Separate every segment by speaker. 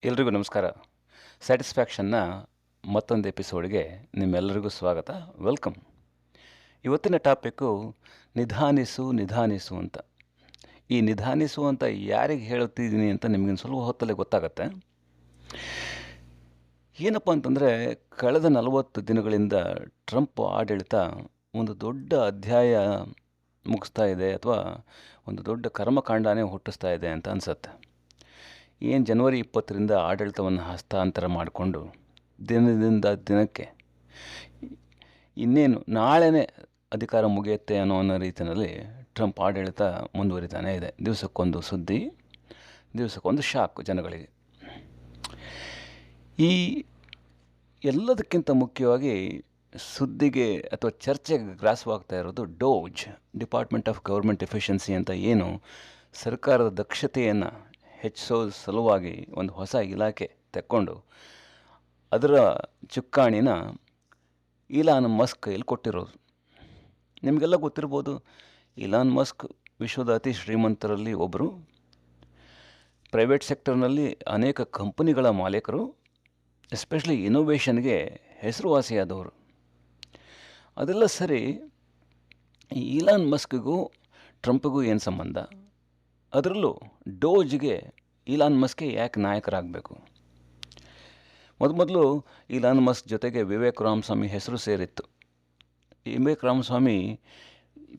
Speaker 1: ಎಲ್ರಿಗೂ ನಮಸ್ಕಾರ. ಸ್ಯಾಟಿಸ್ಫ್ಯಾಕ್ಷನ್ನ ಮತ್ತೊಂದು ಎಪಿಸೋಡ್ಗೆ ನಿಮ್ಮೆಲ್ಲರಿಗೂ ಸ್ವಾಗತ. ವೆಲ್ಕಮ್. ಇವತ್ತಿನ ಟಾಪಿಕ್ಕು ನಿಧಾನಿಸು ನಿಧಾನಿಸು ಅಂತ. ಈ ನಿಧಾನಿಸು ಅಂತ ಯಾರಿಗೆ ಹೇಳುತ್ತಿದ್ದೀನಿ ಅಂತ ನಿಮಗಿನ್ನು ಸ್ವಲ್ಪ ಹೊತ್ತಲ್ಲೇ ಗೊತ್ತಾಗತ್ತೆ. ಏನಪ್ಪ ಅಂತಂದರೆ, ಕಳೆದ 40 ದಿನಗಳಿಂದ ಟ್ರಂಪ್ ಆಡಳಿತ ಒಂದು ದೊಡ್ಡ ಅಧ್ಯಾಯ ಮುಗಿಸ್ತಾ ಇದೆ, ಅಥವಾ ಒಂದು ದೊಡ್ಡ ಕರ್ಮಕಾಂಡನೇ ಹುಟ್ಟಿಸ್ತಾ ಇದೆ ಅಂತ ಅನಿಸತ್ತೆ. ಏನು ಜನವರಿ 20ರಿಂದ ಆಡಳಿತವನ್ನು ಹಸ್ತಾಂತರ ಮಾಡಿಕೊಂಡು ದಿನದಿಂದ ದಿನಕ್ಕೆ ಇನ್ನೇನು ನಾಳೆನೇ ಅಧಿಕಾರ ಮುಗಿಯುತ್ತೆ ಅನ್ನೋ ರೀತಿಯಲ್ಲಿ ಟ್ರಂಪ್ ಆಡಳಿತ ಮುಂದುವರಿತಾನೇ ಇದೆ. ದಿವಸಕ್ಕೊಂದು ಸುದ್ದಿ, ದಿವಸಕ್ಕೊಂದು ಶಾಕ್ ಜನಗಳಿಗೆ. ಈ ಎಲ್ಲದಕ್ಕಿಂತ ಮುಖ್ಯವಾಗಿ ಸುದ್ದಿಗೆ ಅಥವಾ ಚರ್ಚೆಗೆ ಗ್ರಾಸವಾಗ್ತಾ ಇರೋದು ಡೋಜ್, ಡಿಪಾರ್ಟ್ಮೆಂಟ್ ಆಫ್ ಗೌರ್ಮೆಂಟ್ ಎಫಿಷಿಯನ್ಸಿ ಅಂತ. ಏನು ಸರ್ಕಾರದ ದಕ್ಷತೆಯನ್ನು ಹೆಚ್ಚಿಸೋ ಸಲುವಾಗಿ ಒಂದು ಹೊಸ ಇಲಾಖೆ ತೆಕ್ಕೊಂಡು ಅದರ ಚುಕ್ಕಾಣಿನ ಇಲಾನ್ ಮಸ್ಕ್ ಕೈಯಲ್ಲಿ ಕೊಟ್ಟಿರೋದು. ನಿಮಗೆಲ್ಲ ಗೊತ್ತಿರ್ಬೋದು, ಇಲಾನ್ ಮಸ್ಕ್ ವಿಶ್ವದ ಅತಿ ಶ್ರೀಮಂತರಲ್ಲಿ ಒಬ್ಬರು. ಪ್ರೈವೇಟ್ ಸೆಕ್ಟರ್ನಲ್ಲಿ ಅನೇಕ ಕಂಪನಿಗಳ ಮಾಲೀಕರು, ಎಸ್ಪೆಷಲಿ ಇನೋವೇಷನ್ಗೆ ಹೆಸರುವಾಸಿಯಾದವರು. ಅದೆಲ್ಲ ಸರಿ, ಈ ಇಲಾನ್ ಮಸ್ಕ್ಗೂ ಟ್ರಂಪ್ಗೂ ಏನು ಸಂಬಂಧ? ಅದರಲ್ಲೂ ಡೋಜ್ಗೆ ಇಲಾನ್ ಮಸ್ಕ್ಗೆ ಯಾಕೆ ನಾಯಕರಾಗಬೇಕು? ಮೊದಲು ಇಲಾನ್ ಮಸ್ಕ್ ಜೊತೆಗೆ ವಿವೇಕ್ ರಾಮಸ್ವಾಮಿ ಹೆಸರು ಸೇರಿತ್ತು. ವಿವೇಕ್ ರಾಮಸ್ವಾಮಿ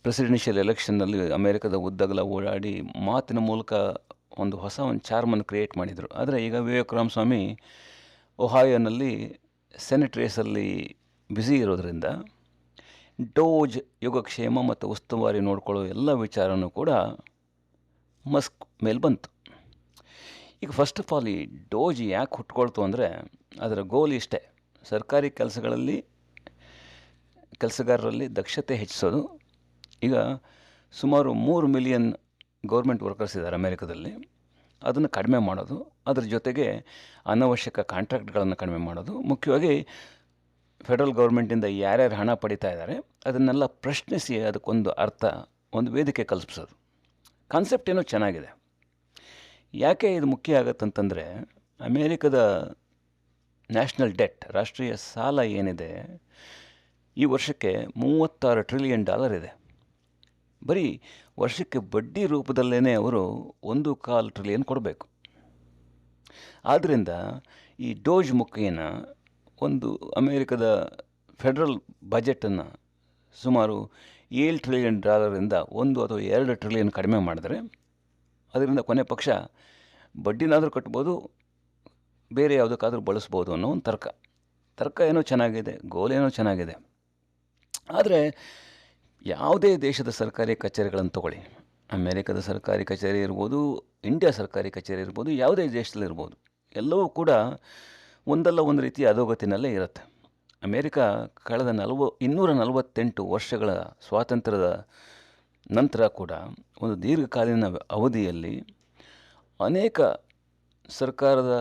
Speaker 1: ಪ್ರೆಸಿಡೆನ್ಷಿಯಲ್ ಎಲೆಕ್ಷನ್ನಲ್ಲಿ ಅಮೇರಿಕದ ಉದ್ದಗಲ ಓಡಾಡಿ ಮಾತಿನ ಮೂಲಕ ಒಂದು ಚಾರ್ಮನ್ನು ಕ್ರಿಯೇಟ್ ಮಾಡಿದರು. ಆದರೆ ಈಗ ವಿವೇಕ್ ರಾಮಸ್ವಾಮಿ ಒಹಾಯೋನಲ್ಲಿ ಸೆನೆಟ್ ರೇಸಲ್ಲಿ ಬ್ಯುಸಿ ಇರೋದರಿಂದ ಡೋಜ್ ಯೋಗಕ್ಷೇಮ ಮತ್ತು ಉಸ್ತುವಾರಿ ನೋಡ್ಕೊಳ್ಳೋ ಎಲ್ಲ ವಿಚಾರನೂ ಕೂಡ ಮಸ್ಕ್ ಮೇಲೆ ಬಂತು. ಈಗ ಫಸ್ಟ್ ಆಫ್ ಆಲ್ ಈ ಡೋಜ್ ಯಾಕೆ ಹುಟ್ಕೊಳ್ತು ಅಂದರೆ, ಅದರ ಗೋಲ್ ಇಷ್ಟೇ: ಸರ್ಕಾರಿ ಕೆಲಸಗಾರರಲ್ಲಿ ದಕ್ಷತೆ ಹೆಚ್ಚಿಸೋದು. ಈಗ ಸುಮಾರು 3 ಮಿಲಿಯನ್ ಗೌರ್ಮೆಂಟ್ ವರ್ಕರ್ಸ್ ಇದ್ದಾರೆ ಅಮೇರಿಕದಲ್ಲಿ. ಅದನ್ನು ಕಡಿಮೆ ಮಾಡೋದು, ಅದರ ಜೊತೆಗೆ ಅನವಶ್ಯಕ ಕಾಂಟ್ರಾಕ್ಟ್ಗಳನ್ನು ಕಡಿಮೆ ಮಾಡೋದು, ಮುಖ್ಯವಾಗಿ ಫೆಡರಲ್ ಗೌರ್ಮೆಂಟಿಂದ ಯಾರ್ಯಾರು ಹಣ ಪಡಿತಾ ಇದ್ದಾರೆ ಅದನ್ನೆಲ್ಲ ಪ್ರಶ್ನಿಸಿ ಅದಕ್ಕೊಂದು ಅರ್ಥ, ಒಂದು ವೇದಿಕೆ ಕಲ್ಪಿಸೋದು. ಕಾನ್ಸೆಪ್ಟ್ ಏನೋ ಚೆನ್ನಾಗಿದೆ. ಯಾಕೆ ಇದು ಮುಖ್ಯ ಆಗತ್ತಂತಂದರೆ, ಅಮೇರಿಕದ ನ್ಯಾಷನಲ್ ಡೆಟ್, ರಾಷ್ಟ್ರೀಯ ಸಾಲ ಏನಿದೆ, ಈ ವರ್ಷಕ್ಕೆ $36 ಟ್ರಿಲಿಯನ್ ಇದೆ. ಬರೀ ವರ್ಷಕ್ಕೆ ಬಡ್ಡಿ ರೂಪದಲ್ಲೇ ಅವರು $1.25 ಟ್ರಿಲಿಯನ್ ಕೊಡಬೇಕು. ಆದ್ದರಿಂದ ಈ ಡೋಜ್ ಮುಖೇನ ಒಂದು ಅಮೇರಿಕದ ಫೆಡರಲ್ ಬಜೆಟನ್ನು ಸುಮಾರು $7 ಟ್ರಿಲಿಯನ್ 1 ಅಥವಾ 2 ಟ್ರಿಲಿಯನ್ ಕಡಿಮೆ ಮಾಡಿದ್ರೆ, ಅದರಿಂದ ಕೊನೆ ಪಕ್ಷ ಬಡ್ಡಿನಾದರೂ ಕಟ್ಬೋದು, ಬೇರೆ ಯಾವುದಕ್ಕಾದರೂ ಬಳಸ್ಬೋದು ಅನ್ನೋ ಒಂದು ತರ್ಕ ಏನೋ ಚೆನ್ನಾಗಿದೆ, ಗೋಲೇನೋ ಚೆನ್ನಾಗಿದೆ. ಆದರೆ ಯಾವುದೇ ದೇಶದ ಸರ್ಕಾರಿ ಕಚೇರಿಗಳನ್ನು ತಗೊಳ್ಳಿ, ಅಮೇರಿಕದ ಸರ್ಕಾರಿ ಕಚೇರಿ ಇರ್ಬೋದು, ಇಂಡಿಯಾ ಸರ್ಕಾರಿ ಕಚೇರಿ ಇರ್ಬೋದು, ಯಾವುದೇ ದೇಶದಲ್ಲಿರ್ಬೋದು, ಎಲ್ಲವೂ ಕೂಡ ಒಂದಲ್ಲ ಒಂದು ರೀತಿಯ ಅಧೋಗತಿನಲ್ಲೇ ಇರುತ್ತೆ. ಅಮೇರಿಕ ಕಳೆದ 248 ವರ್ಷಗಳ ಸ್ವಾತಂತ್ರ್ಯದ ನಂತರ ಕೂಡ ಒಂದು ದೀರ್ಘಕಾಲೀನ ಅವಧಿಯಲ್ಲಿ ಅನೇಕ ಸರ್ಕಾರದ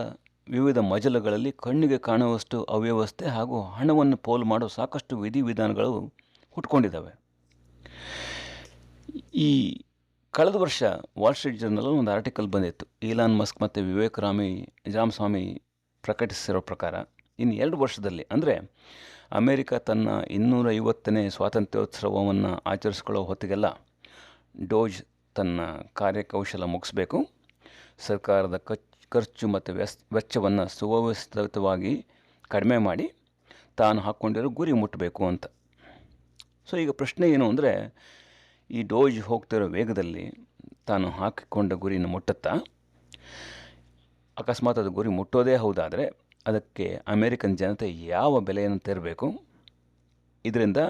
Speaker 1: ವಿವಿಧ ಮಜಲುಗಳಲ್ಲಿ ಕಣ್ಣಿಗೆ ಕಾಣುವಷ್ಟು ಅವ್ಯವಸ್ಥೆ ಹಾಗೂ ಹಣವನ್ನು ಪೋಲು ಮಾಡೋ ಸಾಕಷ್ಟು ವಿಧಿವಿಧಾನಗಳು ಹುಟ್ಕೊಂಡಿದ್ದಾವೆ. ಈ ಕಳೆದ ವರ್ಷ ವಾಲ್ ಸ್ಟ್ರೀಟ್ ಜರ್ನಲ್ ಒಂದು ಆರ್ಟಿಕಲ್ ಬಂದಿತ್ತು. ಇಲಾನ್ ಮಸ್ಕ್ ಮತ್ತು ವಿವೇಕ್ ರಾಮಸ್ವಾಮಿ ಪ್ರಕಟಿಸಿರೋ ಪ್ರಕಾರ ಇನ್ನು 2 ವರ್ಷದಲ್ಲಿ, ಅಂದರೆ ಅಮೇರಿಕ ತನ್ನ 250ನೇ ಸ್ವಾತಂತ್ರ್ಯೋತ್ಸವವನ್ನು ಆಚರಿಸ್ಕೊಳ್ಳೋ ಹೊತ್ತಿಗೆಲ್ಲ ಡೋಜ್ ತನ್ನ ಕಾರ್ಯಕೌಶಲ ಮುಗಿಸ್ಬೇಕು, ಸರ್ಕಾರದ ಖರ್ಚು ಮತ್ತು ವೆಚ್ಚವನ್ನು ಸುವ್ಯವಸ್ಥಿತವಾಗಿ ಕಡಿಮೆ ಮಾಡಿ ತಾನು ಹಾಕ್ಕೊಂಡಿರೋ ಗುರಿ ಮುಟ್ಟಬೇಕು ಅಂತ. ಸೊ ಈಗ ಪ್ರಶ್ನೆ ಏನು ಅಂದರೆ, ಈ ಡೋಜ್ ಹೋಗ್ತಿರೋ ವೇಗದಲ್ಲಿ ತಾನು ಹಾಕಿಕೊಂಡ ಗುರಿನ ಮುಟ್ಟುತ್ತಾ? ಅಕಸ್ಮಾತ್ ಅದು ಗುರಿ ಮುಟ್ಟೋದೇ ಹೌದಾದರೆ ಅದಕ್ಕೆ ಅಮೇರಿಕನ್ ಜನತೆ ಯಾವ ಬೆಲೆಯನ್ನು ತೆರಬೇಕು? ಇದರಿಂದ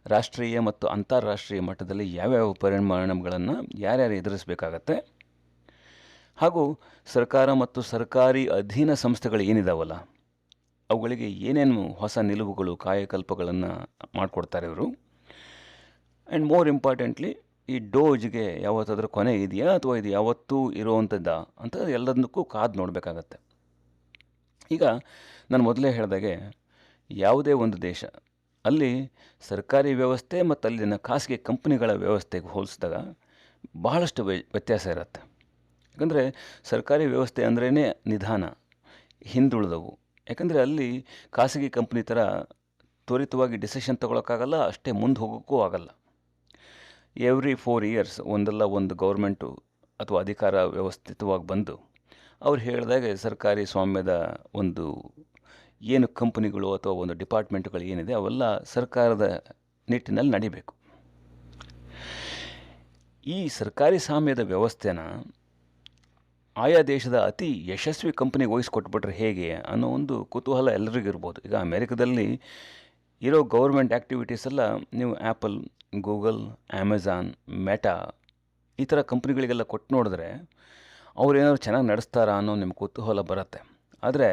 Speaker 1: ರಾಷ್ಟ್ರೀಯ ಮತ್ತು ಅಂತಾರಾಷ್ಟ್ರೀಯ ಮಟ್ಟದಲ್ಲಿ ಯಾವ್ಯಾವ ಪರಿಣಾಮಗಳನ್ನು ಯಾರ್ಯಾರು ಎದುರಿಸಬೇಕಾಗತ್ತೆ? ಹಾಗೂ ಸರ್ಕಾರ ಮತ್ತು ಸರ್ಕಾರಿ ಅಧೀನ ಸಂಸ್ಥೆಗಳು ಏನಿದಾವಲ್ಲ, ಅವುಗಳಿಗೆ ಏನೇನು ಹೊಸ ನಿಲುವುಗಳು, ಕಾಯಕಲ್ಪಗಳನ್ನು ಮಾಡಿಕೊಡ್ತಾರೆ ಇವರು. ಆ್ಯಂಡ್ ಮೋರ್ ಇಂಪಾರ್ಟೆಂಟ್ಲಿ, ಈ ಡೋಜ್ಗೆ ಯಾವತ್ತಾದರೂ ಕೊನೆ ಇದೆಯಾ ಅಥವಾ ಇದು ಯಾವತ್ತೂ ಇರುವಂಥದ್ದಾ ಅಂತ ಎಲ್ಲದಕ್ಕೂ ಕಾದು ನೋಡಬೇಕಾಗತ್ತೆ. ಈಗ ನಾನು ಮೊದಲೇ ಹೇಳಿದಾಗೆ, ಯಾವುದೇ ಒಂದು ದೇಶ ಅಲ್ಲಿ ಸರ್ಕಾರಿ ವ್ಯವಸ್ಥೆ ಮತ್ತು ಅಲ್ಲಿನ ಖಾಸಗಿ ಕಂಪ್ನಿಗಳ ವ್ಯವಸ್ಥೆಗೆ ಹೋಲಿಸಿದಾಗ ಬಹಳಷ್ಟು ವ್ಯತ್ಯಾಸ ಇರುತ್ತೆ. ಯಾಕಂದರೆ ಸರ್ಕಾರಿ ವ್ಯವಸ್ಥೆ ಅಂದ್ರೇ ನಿಧಾನ, ಹಿಂದುಳಿದವು. ಯಾಕಂದರೆ ಅಲ್ಲಿ ಖಾಸಗಿ ಕಂಪ್ನಿ ಥರ ತ್ವರಿತವಾಗಿ ಡಿಸಿಷನ್ ತೊಗೊಳಕ್ಕಾಗಲ್ಲ, ಅಷ್ಟೇ ಮುಂದೆ ಹೋಗೋಕ್ಕೂ ಆಗಲ್ಲ. ಎವ್ರಿ 4 ಇಯರ್ಸ್ ಒಂದಲ್ಲ ಒಂದು ಗೌರ್ಮೆಂಟು ಅಥವಾ ಅಧಿಕಾರ ವ್ಯವಸ್ಥಿತವಾಗಿ ಬಂದು ಅವ್ರು ಹೇಳಿದಾಗೆ ಸರ್ಕಾರಿ ಸ್ವಾಮ್ಯದ ಒಂದು ಏನು ಕಂಪನಿಗಳು ಅಥವಾ ಒಂದು ಡಿಪಾರ್ಟ್ಮೆಂಟ್ಗಳು ಏನಿದೆ ಅವೆಲ್ಲ ಸರ್ಕಾರದ ನಿಟ್ಟಿನಲ್ಲಿ ನಡಿಬೇಕು. ಈ ಸರ್ಕಾರಿ ಸ್ವಾಮ್ಯದ ವ್ಯವಸ್ಥೆನ ಆಯಾ ದೇಶದ ಅತಿ ಯಶಸ್ವಿ ಕಂಪನಿಗೆ ವಹಿಸ್ಕೊಟ್ಬಿಟ್ರೆ ಹೇಗೆ ಅನ್ನೋ ಒಂದು ಕುತೂಹಲ ಎಲ್ಲರಿಗೂ ಇರ್ಬೋದು. ಈಗ ಅಮೇರಿಕದಲ್ಲಿ ಇರೋ ಗೌರ್ಮೆಂಟ್ ಆ್ಯಕ್ಟಿವಿಟೀಸ್ ಎಲ್ಲ ನೀವು ಆ್ಯಪಲ್, ಗೂಗಲ್, ಅಮೆಝಾನ್, ಮೆಟಾ ಈ ಥರ ಕಂಪ್ನಿಗಳಿಗೆಲ್ಲ ಕೊಟ್ಟು ನೋಡಿದ್ರೆ ಅವ್ರೇನಾದ್ರು ಚೆನ್ನಾಗಿ ನಡೆಸ್ತಾರಾ ಅನ್ನೋ ನಿಮ್ಮ ಕುತೂಹಲ ಬರುತ್ತೆ. ಆದರೆ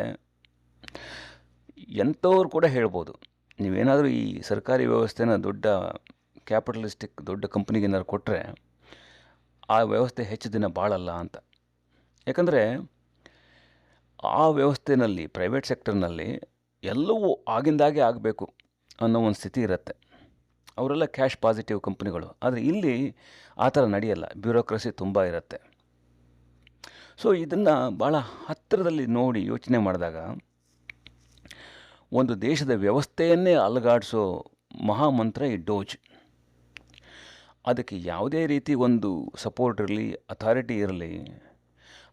Speaker 1: ಎಂಥವ್ರು ಕೂಡ ಹೇಳ್ಬೋದು, ನೀವೇನಾದರೂ ಈ ಸರ್ಕಾರಿ ವ್ಯವಸ್ಥೆನ ದೊಡ್ಡ ಕ್ಯಾಪಿಟಲಿಸ್ಟಿಕ್ ದೊಡ್ಡ ಕಂಪ್ನಿಗೆ ಏನಾದ್ರು ಕೊಟ್ಟರೆ ಆ ವ್ಯವಸ್ಥೆ ಹೆಚ್ಚು ದಿನ ಬಾಳಲ್ಲ ಅಂತ. ಯಾಕಂದರೆ ಆ ವ್ಯವಸ್ಥೆಯಲ್ಲಿ ಪ್ರೈವೇಟ್ ಸೆಕ್ಟರ್ನಲ್ಲಿ ಎಲ್ಲವೂ ಆಗಿಂದಾಗೆ ಆಗಬೇಕು ಅನ್ನೋ ಒಂದು ಸ್ಥಿತಿ ಇರುತ್ತೆ. ಅವರೆಲ್ಲ ಕ್ಯಾಶ್ ಪಾಸಿಟಿವ್ ಕಂಪ್ನಿಗಳು. ಆದರೆ ಇಲ್ಲಿ ಆ ಥರ ನಡೆಯಲ್ಲ, ಬ್ಯೂರೋಕ್ರಸಿ ತುಂಬ ಇರುತ್ತೆ. ಸೊ ಇದನ್ನು ಭಾಳ ಹತ್ತಿರದಲ್ಲಿ ನೋಡಿ ಯೋಚನೆ ಮಾಡಿದಾಗ ಒಂದು ದೇಶದ ವ್ಯವಸ್ಥೆಯನ್ನೇ ಅಲುಗಾಡಿಸೋ ಮಹಾಮಂತ್ರ ಈ ಡೋಜ್. ಅದಕ್ಕೆ ಯಾವುದೇ ರೀತಿ ಒಂದು ಸಪೋರ್ಟ್ ಇರಲಿ, ಅಥಾರಿಟಿ ಇರಲಿ,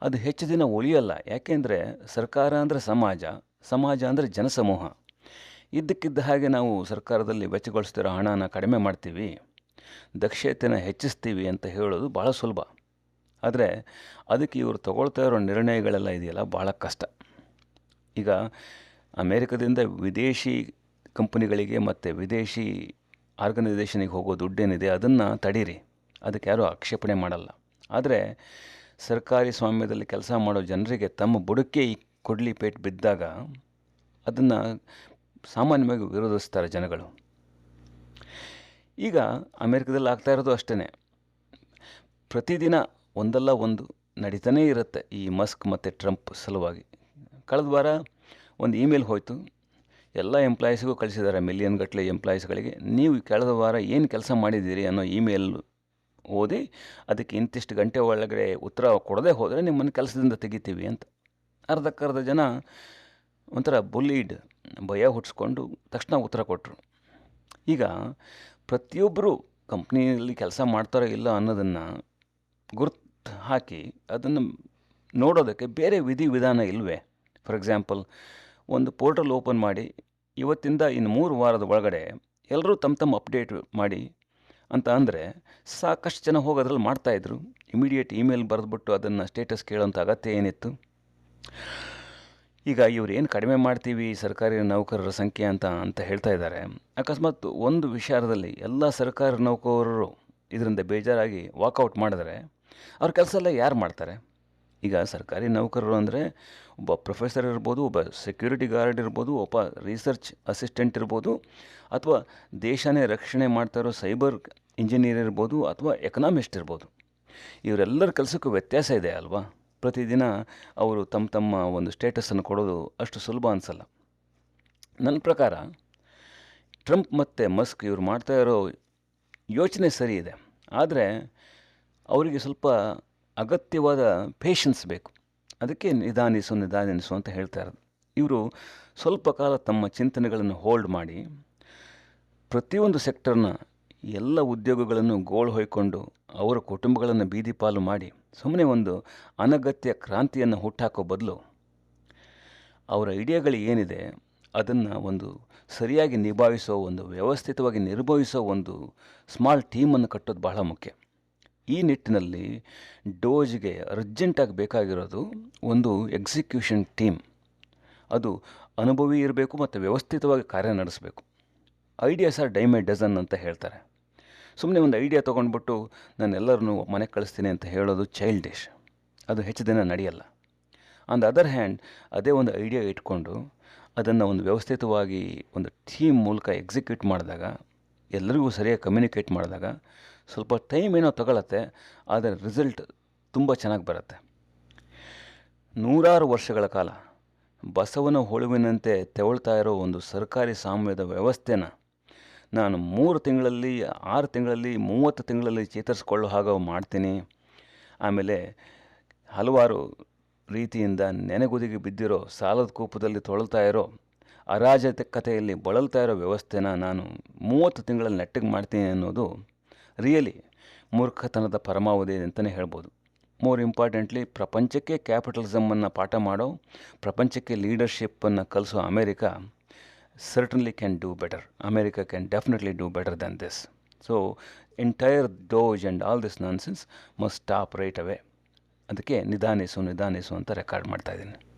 Speaker 1: ಅದು ಹೆಚ್ಚು ದಿನ ಉಳಿಯಲ್ಲ. ಯಾಕೆಂದರೆ ಸರ್ಕಾರ ಅಂದರೆ ಸಮಾಜ, ಸಮಾಜ ಅಂದರೆ ಜನಸಮೂಹ. ಇದ್ದಕ್ಕಿದ್ದ ಹಾಗೆ ನಾವು ಸರ್ಕಾರದಲ್ಲಿ ವೆಚ್ಚಗೊಳಿಸ್ತಿರೋ ಹಣನ ಕಡಿಮೆ ಮಾಡ್ತೀವಿ, ದಕ್ಷತೆನ ಹೆಚ್ಚಿಸ್ತೀವಿ ಅಂತ ಹೇಳೋದು ಭಾಳ ಸುಲಭ. ಆದರೆ ಅದಕ್ಕೆ ಇವರು ತಗೊಳ್ತಾ ಇರೋ ನಿರ್ಣಯಗಳೆಲ್ಲ ಇದೆಯಲ್ಲ ಭಾಳ ಕಷ್ಟ. ಈಗ ಅಮೇರಿಕದಿಂದ ವಿದೇಶಿ ಕಂಪನಿಗಳಿಗೆ ಮತ್ತು ವಿದೇಶಿ ಆರ್ಗನೈಸೇಷನಿಗೆ ಹೋಗೋ ದುಡ್ಡೇನಿದೆ ಅದನ್ನು ತಡೀರಿ, ಅದಕ್ಕೆ ಯಾರೂ ಆಕ್ಷೇಪಣೆ ಮಾಡಲ್ಲ. ಆದರೆ ಸರ್ಕಾರಿ ಸ್ವಾಮ್ಯದಲ್ಲಿ ಕೆಲಸ ಮಾಡೋ ಜನರಿಗೆ ತಮ್ಮ ಬುಡಕ್ಕೆ ಈ ಕೊಡ್ಲಿ ಪೇಟ್ ಬಿದ್ದಾಗ ಅದನ್ನು ಸಾಮಾನ್ಯವಾಗಿ ವಿರೋಧಿಸ್ತಾರೆ ಜನಗಳು. ಈಗ ಅಮೇರಿಕದಲ್ಲಿ ಆಗ್ತಾ ಇರೋದು ಅಷ್ಟೇ. ಪ್ರತಿದಿನ ಒಂದಲ್ಲ ಒಂದು ನಡೀತಾನೇ ಇರುತ್ತೆ ಈ ಮಸ್ಕ್ ಮತ್ತು ಟ್ರಂಪ್ ಸಲುವಾಗಿ. ಕಳೆದ ವಾರ ಒಂದು ಇಮೇಲ್ ಹೋಯಿತು, ಎಲ್ಲ ಎಂಪ್ಲಾಯೀಸ್ಗೂ ಕಳಿಸಿದ್ದಾರೆ, ಮಿಲಿಯನ್ ಗಟ್ಟಲೆ ಎಂಪ್ಲಾಯೀಸ್ಗಳಿಗೆ. ನೀವು ಕಳೆದ ವಾರ ಏನು ಕೆಲಸ ಮಾಡಿದ್ದೀರಿ ಅನ್ನೋ ಇಮೇಲ್ ಓದಿ ಅದಕ್ಕೆ ಇಂತಿಷ್ಟು ಗಂಟೆ ಒಳಗಡೆ ಉತ್ತರ ಕೊಡದೆ ಹೋದರೆ ನಿಮ್ಮನ್ನು ಕೆಲಸದಿಂದ ತೆಗಿತೀವಿ ಅಂತ. ಅರ್ಧಕ್ಕರ್ಧ ಜನ ಒಂಥರ ಬುಲ್ಲೀಡ್, ಭಯ ಹುಟ್ಟಿಸ್ಕೊಂಡು ತಕ್ಷಣ ಉತ್ತರ ಕೊಟ್ಟರು. ಈಗ ಪ್ರತಿಯೊಬ್ಬರು ಕಂಪ್ನಿಯಲ್ಲಿ ಕೆಲಸ ಮಾಡ್ತಾರೋ ಇಲ್ಲ ಅನ್ನೋದನ್ನು ಗುರ್ತು ಹಾಕಿ ಅದನ್ನು ನೋಡೋದಕ್ಕೆ ಬೇರೆ ವಿಧಿವಿಧಾನ ಇಲ್ಲವೇ? ಫಾರ್ ಎಕ್ಸಾಂಪಲ್, ಒಂದು ಪೋರ್ಟಲ್ ಓಪನ್ ಮಾಡಿ ಇವತ್ತಿಂದ ಇನ್ನು 3 ವಾರದ ಒಳಗಡೆ ಎಲ್ಲರೂ ತಮ್ಮ ಅಪ್ಡೇಟ್ ಮಾಡಿ ಅಂತ ಅಂದರೆ ಸಾಕಷ್ಟು ಜನ ಹೋಗಿ ಅದರಲ್ಲಿ ಮಾಡ್ತಾಯಿದ್ರು. ಇಮಿಡಿಯೇಟ್ ಇಮೇಲ್ ಬರೆದ್ಬಿಟ್ಟು ಅದನ್ನು ಸ್ಟೇಟಸ್ ಕೇಳೋಂಥ ಅಗತ್ಯ ಏನಿತ್ತು? ಈಗ ಇವ್ರು ಏನು ಕಡಿಮೆ ಮಾಡ್ತೀವಿ ಸರ್ಕಾರಿ ನೌಕರರ ಸಂಖ್ಯೆ ಅಂತ ಹೇಳ್ತಾ ಇದ್ದಾರೆ. ಅಕಸ್ಮಾತ್ ಒಂದು ವಿಚಾರದಲ್ಲಿ ಎಲ್ಲ ಸರ್ಕಾರಿ ನೌಕರರು ಇದರಿಂದ ಬೇಜಾರಾಗಿ ವಾಕೌಟ್ ಮಾಡಿದ್ರೆ ಅವ್ರ ಕೆಲಸ ಎಲ್ಲ ಯಾರು ಮಾಡ್ತಾರೆ? ಈಗ ಸರ್ಕಾರಿ ನೌಕರರು ಅಂದರೆ ಒಬ್ಬ ಪ್ರೊಫೆಸರ್ ಇರ್ಬೋದು, ಒಬ್ಬ ಸೆಕ್ಯೂರಿಟಿ ಗಾರ್ಡ್ ಇರ್ಬೋದು, ಒಬ್ಬ ರಿಸರ್ಚ್ ಅಸಿಸ್ಟೆಂಟ್ ಇರ್ಬೋದು, ಅಥವಾ ದೇಶನೇ ರಕ್ಷಣೆ ಮಾಡ್ತಾ ಇರೋ ಸೈಬರ್ ಇಂಜಿನಿಯರ್ ಇರ್ಬೋದು, ಅಥವಾ ಎಕನಾಮಿಸ್ಟ್ ಇರ್ಬೋದು. ಇವರೆಲ್ಲರ ಕೆಲಸಕ್ಕೂ ವ್ಯತ್ಯಾಸ ಇದೆ ಅಲ್ವಾ? ಪ್ರತಿದಿನ ಅವರು ತಮ್ಮ ಒಂದು ಸ್ಟೇಟಸನ್ನು ಕೊಡೋದು ಅಷ್ಟು ಸುಲಭ ಅನಿಸಲ್ಲ. ನನ್ನ ಪ್ರಕಾರ ಟ್ರಂಪ್ ಮತ್ತು ಮಸ್ಕ್ ಇವರು ಮಾಡ್ತಾ ಇರೋ ಯೋಚನೆ ಸರಿ ಇದೆ. ಆದರೆ ಅವರಿಗೆ ಸ್ವಲ್ಪ ಅಗತ್ಯವಾದ ಪೇಷನ್ಸ್ ಬೇಕು. ಅದಕ್ಕೆ ನಿಧಾನಿಸು ಅಂತ ಹೇಳ್ತಾ ಇರೋದು. ಇವರು ಸ್ವಲ್ಪ ಕಾಲ ತಮ್ಮ ಚಿಂತನೆಗಳನ್ನು ಹೋಲ್ಡ್ ಮಾಡಿ ಪ್ರತಿಯೊಂದು ಸೆಕ್ಟರ್ನ ಎಲ್ಲ ಉದ್ಯೋಗಗಳನ್ನು ಗೋಳು ಹೊಯ್ಕೊಂಡು ಅವರ ಕುಟುಂಬಗಳನ್ನು ಬೀದಿ ಪಾಲು ಮಾಡಿ ಸುಮ್ಮನೆ ಒಂದು ಅನಗತ್ಯ ಕ್ರಾಂತಿಯನ್ನು ಹುಟ್ಟಾಕೋ ಬದಲು ಅವರ ಐಡಿಯಾಗಳು ಏನಿದೆ ಅದನ್ನು ಒಂದು ಸರಿಯಾಗಿ ನಿಭಾಯಿಸೋ, ಒಂದು ವ್ಯವಸ್ಥಿತವಾಗಿ ನಿರ್ವಹಿಸೋ ಒಂದು ಸ್ಮಾಲ್ ಟೀಮನ್ನು ಕಟ್ಟೋದು ಬಹಳ ಮುಖ್ಯ. ಈ ನಿಟ್ಟಿನಲ್ಲಿ ಡೋಜ್ಗೆ ಅರ್ಜೆಂಟಾಗಿ ಬೇಕಾಗಿರೋದು ಒಂದು ಎಕ್ಸಿಕ್ಯೂಷನ್ ಟೀಮ್. ಅದು ಅನುಭವಿ ಇರಬೇಕು ಮತ್ತು ವ್ಯವಸ್ಥಿತವಾಗಿ ಕಾರ್ಯ ನಡೆಸಬೇಕು. ಐಡಿಯಾಸ್ ಆರ್ ಡೈಮ್ ಎ ಡಜನ್ ಅಂತ ಹೇಳ್ತಾರೆ. ಸುಮ್ಮನೆ ಒಂದು ಐಡಿಯಾ ತೊಗೊಂಡ್ಬಿಟ್ಟು ನಾನು ಎಲ್ಲರನ್ನೂ ಮನೆಗೆ ಕಳಿಸ್ತೀನಿ ಅಂತ ಹೇಳೋದು ಚೈಲ್ಡಿಶ್. ಅದು ಹೆಚ್ಚು ದಿನ ನಡೆಯಲ್ಲ. ಆನ್ ದ ಅದರ್ ಹ್ಯಾಂಡ್ ಅದೇ ಒಂದು ಐಡಿಯಾ ಇಟ್ಕೊಂಡು ಅದನ್ನು ಒಂದು ವ್ಯವಸ್ಥಿತವಾಗಿ ಒಂದು ಟೀಮ್ ಮೂಲಕ ಎಕ್ಸಿಕ್ಯೂಟ್ ಮಾಡಿದಾಗ, ಎಲ್ಲರಿಗೂ ಸರಿಯಾಗಿ ಕಮ್ಯುನಿಕೇಟ್ ಮಾಡಿದಾಗ ಸ್ವಲ್ಪ ಟೈಮ್ ಏನೋ ತಗೊಳತ್ತೆ, ಆದರೆ ರಿಸಲ್ಟ್ ತುಂಬ ಚೆನ್ನಾಗಿ ಬರುತ್ತೆ. 100 ವರ್ಷಗಳ ಕಾಲ ಬಸವನ ಹುಳುವಿನಂತೆ ತೆವಳ್ತಾ ಇರೋ ಒಂದು ಸರ್ಕಾರಿ ಸಾಮ್ಯದ ವ್ಯವಸ್ಥೆನ ನಾನು 3 ತಿಂಗಳಲ್ಲಿ, 6 ತಿಂಗಳಲ್ಲಿ, 30 ತಿಂಗಳಲ್ಲಿ ಚೇತರಿಸ್ಕೊಳ್ಳೋ ಹಾಗೆ ಮಾಡ್ತೀನಿ. ಆಮೇಲೆ ಹಲವಾರು ರೀತಿಯಿಂದ ನೆನೆಗುದಿಗೆ ಬಿದ್ದಿರೋ, ಸಾಲದ ಕೂಪದಲ್ಲಿ ತೊಳಲ್ತಾ ಇರೋ, ಅರಾಜಕತೆಯಲ್ಲಿ ಬಳಲ್ತಾ ಇರೋ ವ್ಯವಸ್ಥೆನ ನಾನು 30 ತಿಂಗಳಲ್ಲಿ ನೆಟ್ಟಿಗೆ ಮಾಡ್ತೀನಿ ಅನ್ನೋದು ರಿಯಲಿ ಮೂರ್ಖತನದ ಪರಮಾವಧಿ ಅಂತಲೇ ಹೇಳ್ಬೋದು. ಮೋರ್ ಇಂಪಾರ್ಟೆಂಟ್ಲಿ, ಪ್ರಪಂಚಕ್ಕೆ ಕ್ಯಾಪಿಟಲಿಸಮನ್ನು ಪಾಠ ಮಾಡೋ, ಪ್ರಪಂಚಕ್ಕೆ ಲೀಡರ್ಶಿಪ್ಪನ್ನು ಕಲಿಸೋ America certainly can do better. America can definitely do better than this. So, entire Doge and all this nonsense must stop right away. ಅದಕ್ಕೆ ನಿಧಾನಿಸು ಅಂತ ರೆಕಾರ್ಡ್ ಮಾಡ್ತಾ ಇದ್ದೀನಿ.